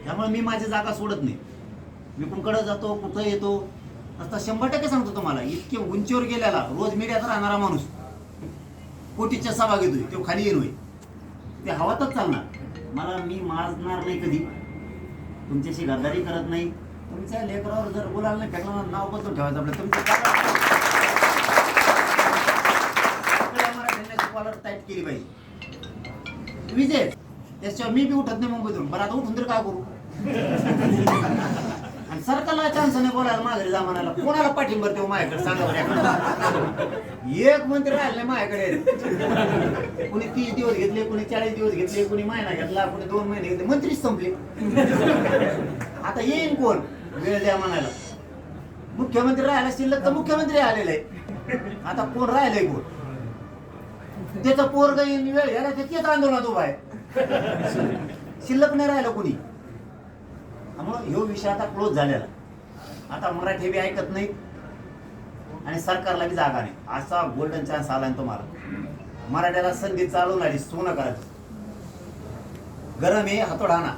त्यामुळे मी माझी जागा सोडत नाही. मी कुणकडे जातो, कुठं येतो, आता 100% सांगतो तुम्हाला. इतके उंचीवर गेलेला रोज मीडियात राहणारा माणूस कोटीच्या सभा घेतोय, तो खाली येईल होय, ते हवातच चालणार. मी माजणार नाही कधी, तुमच्याशी गद्दारी करत नाही. तुमच्या लेकरावर जर बोलायला नाही फेकला, नाव बदलून ठेवायचं आपलं. तुमचं कॉलर टाईट केली पाहिजे, विजय. त्याच्यावर मी बी उठत नाही मुंबईतून. बरं आता उठून तरी काय करू? आणि सरकारला चान्स नाही बोलायला माघारी जा म्हणायला. कोणाला पाठिंबा देऊ माझ्याकडे सांगा बरं. एक मंत्री राहिले नाही माझ्याकडे. कुणी 30 दिवस घेतले, कुणी 40 दिवस घेतले, कुणी महिना घेतला, कुणी 2 महिने घेतले. मंत्रीच संपले. आता येईन कोण वेळ द्या म्हणायला? मुख्यमंत्री राहायला शिल्लक तर मुख्यमंत्री आलेला आहे. आता कोण राहिलंय कोण? त्याचा पोरग येईन वेळ घ्यायला तेच आंदोलनात उभा आहे. शिल्लक नाही राहिलं कोणी. त्यामुळे ह्यो विषय आता क्लोज झालेला. आता मराठी बी ऐकत नाहीत आणि सरकारला बी जागा नाही. असा गोल्डन चान्स आला तुम्हाला. मराठ्याला संधी चालवून आली, सोनं करायचं. गरम आहे हातोड आणा.